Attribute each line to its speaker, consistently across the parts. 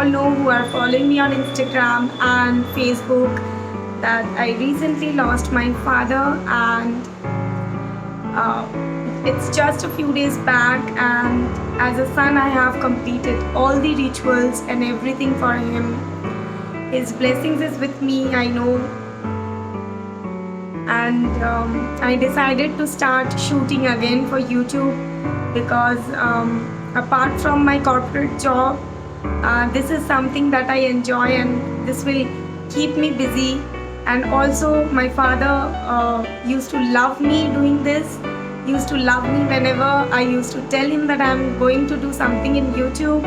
Speaker 1: know who are following me on Instagram and Facebook that I recently lost my father, and it's just a few days back, and as a son I have completed all the rituals and everything for him. His blessings is with me, I know. And I decided to start shooting again for YouTube because apart from my corporate job, this is something that I enjoy and this will keep me busy. And also my father used to love me doing this, used to love me whenever I used to tell him that I'm going to do something in YouTube.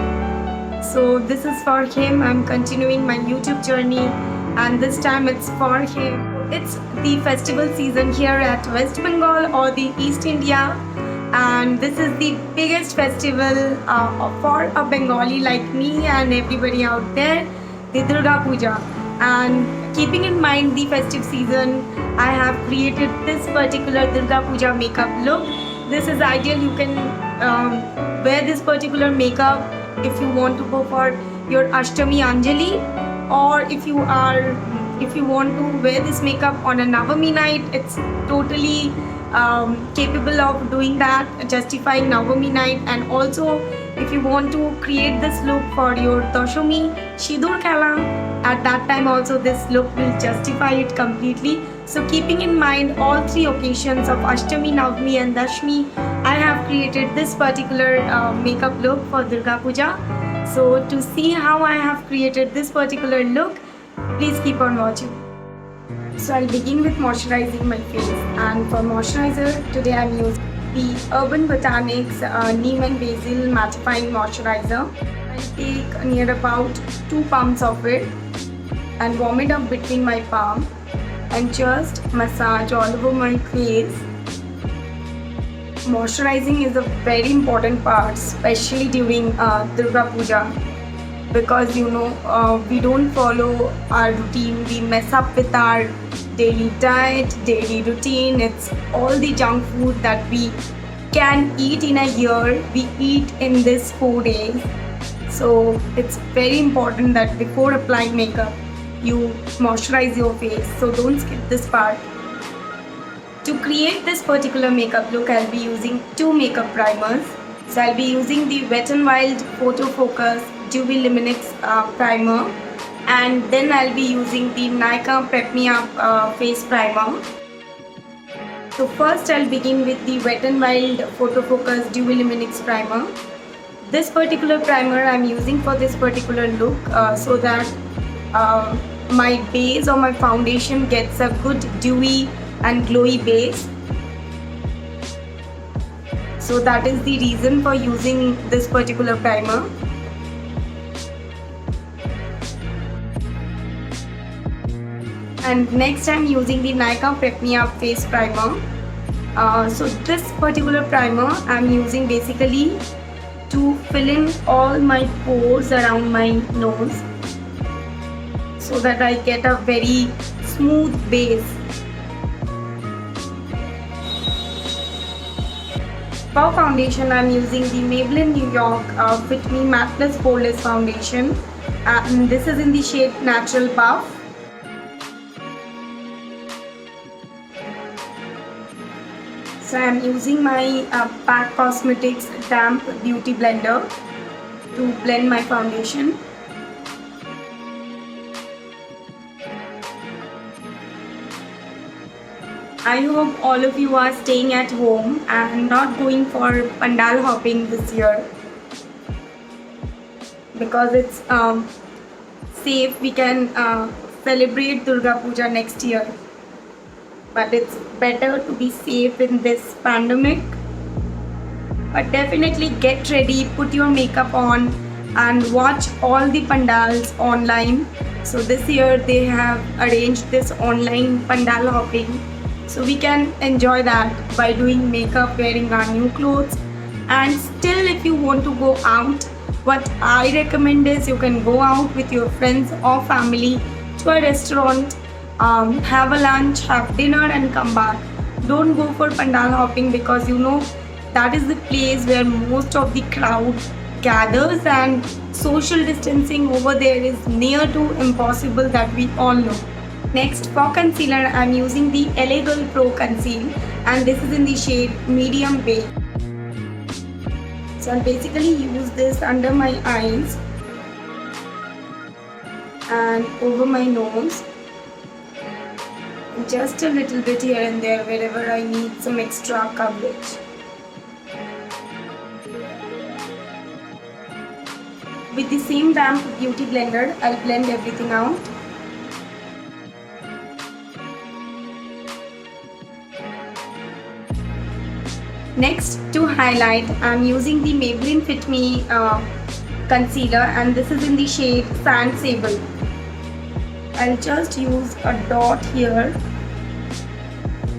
Speaker 1: So this is for him. I'm continuing my YouTube journey, and this time it's for him. It's the festival season here at West Bengal or the East India, and this is the biggest festival for a Bengali like me and everybody out there, the Durga Puja. And keeping in mind the festive season, I have created this particular Durga Puja makeup look. This is ideal. You can wear this particular makeup if you want to go for your Ashtami Anjali, or if you want to wear this makeup on a Navami night. It's totally capable of doing that, justifying Navami night. And also if you want to create this look for your Dashami Shidur Kala, at that time also this look will justify it completely. So keeping in mind all three occasions of Ashtami, Navami and Dashmi, I have created this particular makeup look for Durga Puja. So to see how I have created this particular look, please keep on watching. So I'll begin with moisturizing my face, and for moisturizer today I'm using the Urban Botanics Neem and Basil Mattifying Moisturizer. I'll take near about 2 pumps of it and warm it up between my palm and just massage all over my face. Moisturizing is a very important part, especially during Durga Puja, because we don't follow our routine. We mess up with our daily diet, daily routine. It's all the junk food that we can eat in a year, we eat in this 4 days. So it's very important that before applying makeup you moisturize your face, so don't skip this part. To create this particular makeup look, I'll be using 2 makeup primers. So I'll be using the Wet n Wild Photo Focus Dewy Luminix primer, and then I'll be using the Nykaa Prep Me Up face primer. So first I'll begin with the Wet n Wild Photo Focus Dewy Luminix primer. This particular primer I'm using for this particular look so that my base or my foundation gets a good dewy and glowy base. So that is the reason for using this particular primer. And next I'm using the Nykaa Prep Me Up face primer. So this particular primer I'm using basically to fill in all my pores around my nose, so that I get a very smooth base. For foundation, I'm using the Maybelline New York Fit Me Matte Plus Poreless Foundation, and this is in the shade Natural Buff. So I'm using my PAC Cosmetics Damp Beauty Blender to blend my foundation. I hope all of you are staying at home and not going for pandal hopping this year, because it's safe. We can celebrate Durga Puja next year, but it's better to be safe in this pandemic. But definitely get ready, put your makeup on and watch all the pandals online. So this year they have arranged this online pandal hopping, so we can enjoy that by doing makeup, wearing our new clothes. And still, if you want to go out, what I recommend is you can go out with your friends or family to a restaurant, have a lunch, have dinner and come back. Don't go for pandal hopping, because that is the place where most of the crowd gathers, and social distancing over there is near to impossible, that we all know. Next, for concealer, I'm using the LA Girl Pro Conceal, and this is in the shade Medium Beige. So I'll basically use this under my eyes and over my nose, just a little bit here and there wherever I need some extra coverage. With the same damp beauty blender, I'll blend everything out. Next, to highlight, I'm using the Maybelline Fit Me concealer, and this is in the shade Sand Sable. I'll just use a dot here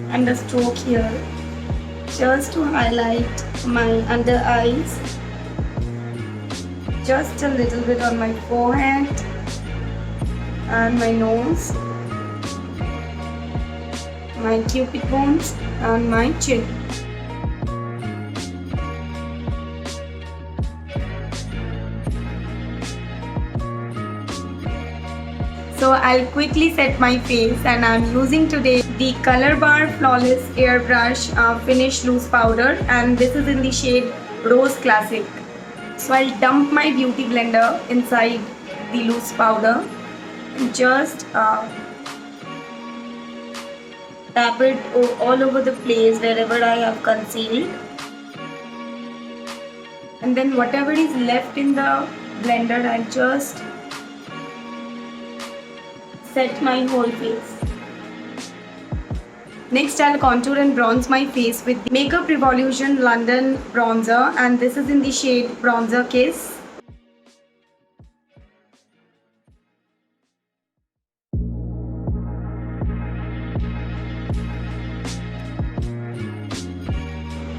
Speaker 1: and a stroke here just to highlight my under eyes, just a little bit on my forehead and my nose, my cupid bones and my chin. So I'll quickly set my face, and I'm using today the Color Bar Flawless Airbrush Finish Loose Powder, and this is in the shade Rose Classic. So I'll dump my beauty blender inside the loose powder and just tap it all over the place wherever I have concealed. And then whatever is left in the blender, I'll just set my whole face. Next, I'll contour and bronze my face with the Makeup Revolution London Bronzer, and this is in the shade Bronzer Kiss.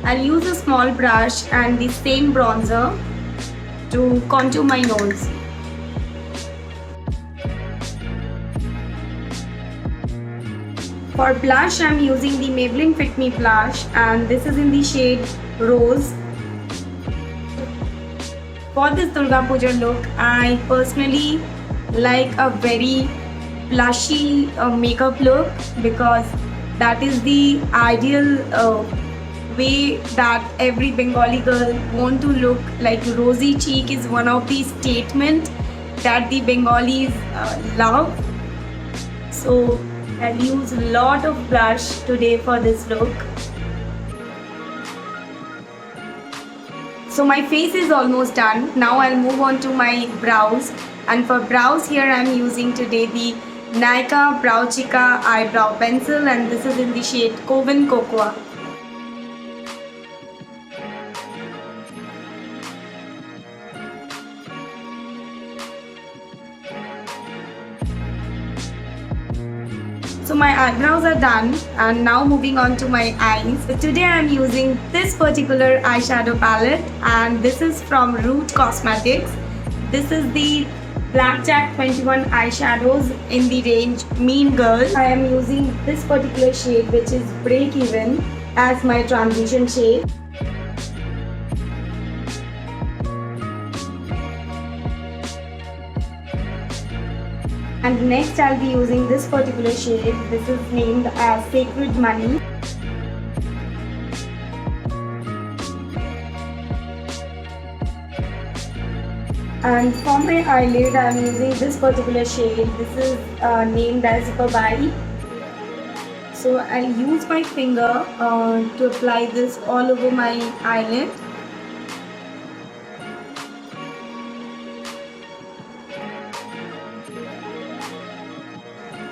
Speaker 1: I'll use a small brush and the same bronzer to contour my nose. For blush, I'm using the Maybelline Fit Me blush, and this is in the shade Rose. For this Durga Puja look, I personally like a very blushy makeup look, because that is the ideal way that every Bengali girl want to look. Like rosy cheek is one of the statement that the Bengalis love. So I'll use a lot of blush today for this look. So my face is almost done. Now I'll move on to my brows, and for brows here I'm using today the Nykaa Brow Chica Eyebrow Pencil, and this is in the shade Coven Cocoa. So my eyebrows are done, and now moving on to my eyes. So today I'm using this particular eyeshadow palette, and this is from Root Cosmetics. This is the Blackjack 21 eyeshadows in the range Mean Girl. I am using this particular shade, which is Break Even, as my transition shade. And next I'll be using this particular shade. This is named as Sacred Money. And for my eyelid, I'm using this particular shade. This is named as Babai. So I'll use my finger to apply this all over my eyelid.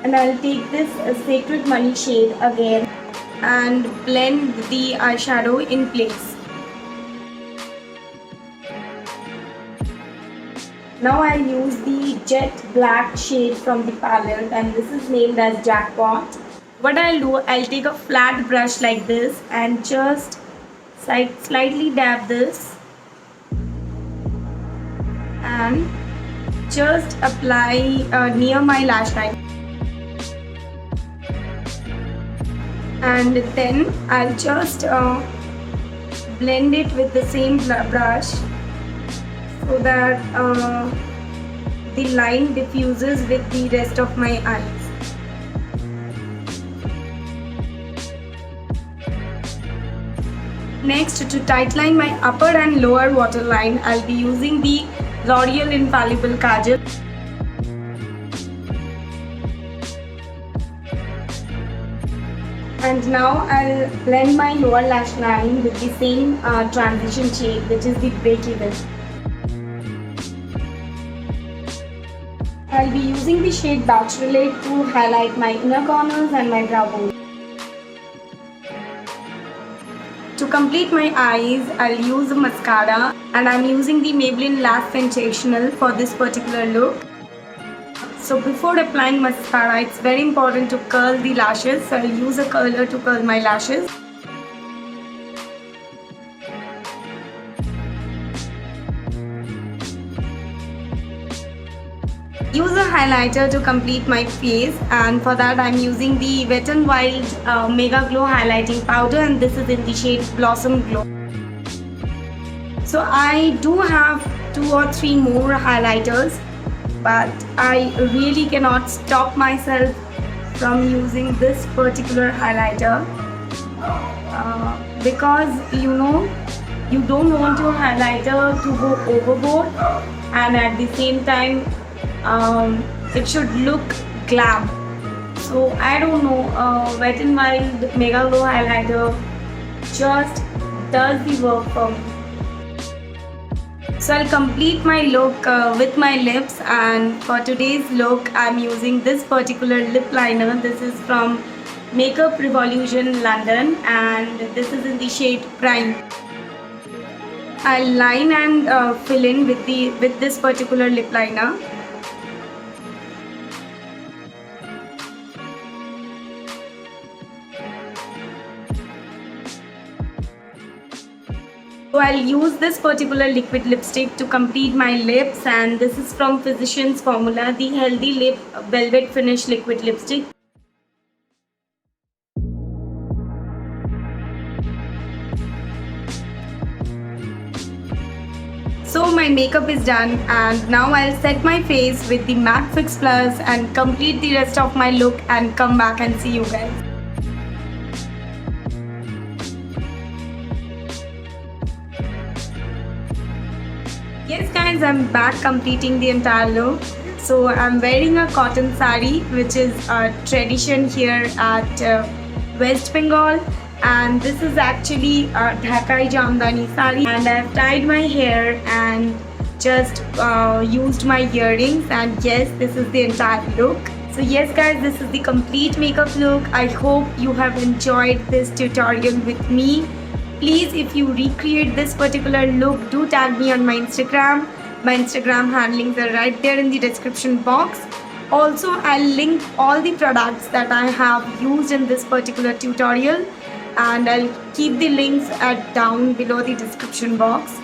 Speaker 1: And I'll take this Sacred Money shade again and blend the eyeshadow in place. Now I'll use the Jet Black shade from the palette, and this is named as Jackpot. What I'll do, I'll take a flat brush like this and just slightly dab this and just apply near my lash line. And then I'll just blend it with the same brush so that the line diffuses with the rest of my eyes. Next, to tightline my upper and lower waterline, I'll be using the L'Oreal Infallible Kajal. And now I'll blend my lower lash line with the same transition shade, which is the break even. I'll be using the shade Bachelorette to highlight my inner corners and my brow bone. To complete my eyes, I'll use a mascara, and I'm using the Maybelline Lash Sensational for this particular look. So before applying mascara, it's very important to curl the lashes. So I'll use a curler to curl my lashes. Use a highlighter to complete my face, and for that I'm using the Wet n Wild Mega Glow Highlighting Powder, and this is in the shade Blossom Glow. So I do have 2 or 3 more highlighters, but I really cannot stop myself from using this particular highlighter because you don't want your highlighter to go overboard, and at the same time it should look glam. So I don't know, Wet n Wild Mega Glow Highlighter just does the work for me. So I'll complete my look with my lips, and for today's look I'm using this particular lip liner. This is from Makeup Revolution London, and this is in the shade Prime. I'll line and fill in with this particular lip liner. So I'll use this particular liquid lipstick to complete my lips, and this is from Physicians Formula, the Healthy Lip Velvet Finish Liquid Lipstick. So my makeup is done, and now I'll set my face with the MAC Fix Plus and complete the rest of my look and come back and see you guys. Yes guys, I'm back completing the entire look. So I'm wearing a cotton sari, which is a tradition here at West Bengal, and this is actually a Dhakai Jamdani sari, and I've tied my hair and just used my earrings, and yes, this is the entire look. So yes guys, this is the complete makeup look. I hope you have enjoyed this tutorial with me. Please, if you recreate this particular look, do tag me on my Instagram. My Instagram handlings are right there in the description box. Also, I'll link all the products that I have used in this particular tutorial, and I'll keep the links down below the description box.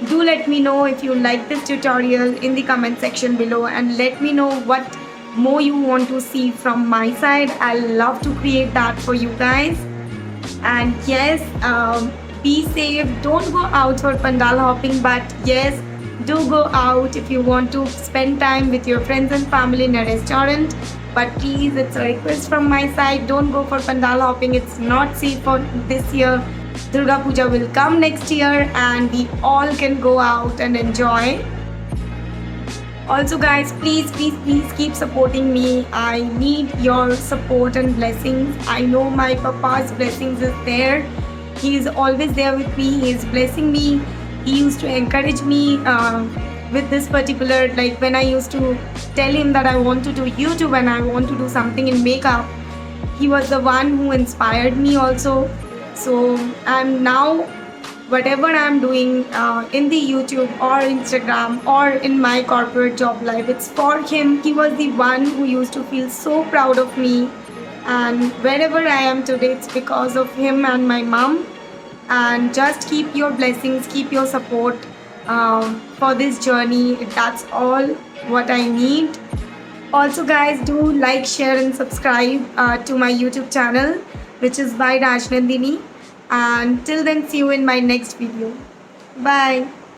Speaker 1: Do let me know if you like this tutorial in the comment section below, and let me know what more you want to see from my side. I'll love to create that for you guys. And yes, be safe, don't go out for pandal hopping, but yes, do go out if you want to spend time with your friends and family in a restaurant. But please, it's a request from my side, don't go for pandal hopping. It's not safe for this year. Durga Puja will come next year, and we all can go out and enjoy. Also guys, please keep supporting me. I need your support and blessings. I know my papa's blessings is there. He is always there with me. He is blessing me. He used to encourage me with this particular, like when I used to tell him that I want to do YouTube and I want to do something in makeup, he was the one who inspired me also. So I'm now, whatever I'm doing in the YouTube or Instagram or in my corporate job life, it's for him. He was the one who used to feel so proud of me, and wherever I am today, it's because of him and my mom. And just keep your blessings, keep your support for this journey. That's all what I need. Also guys, do like, share and subscribe to my YouTube channel, which is by Rajnandini. And till then, see you in my next video. Bye.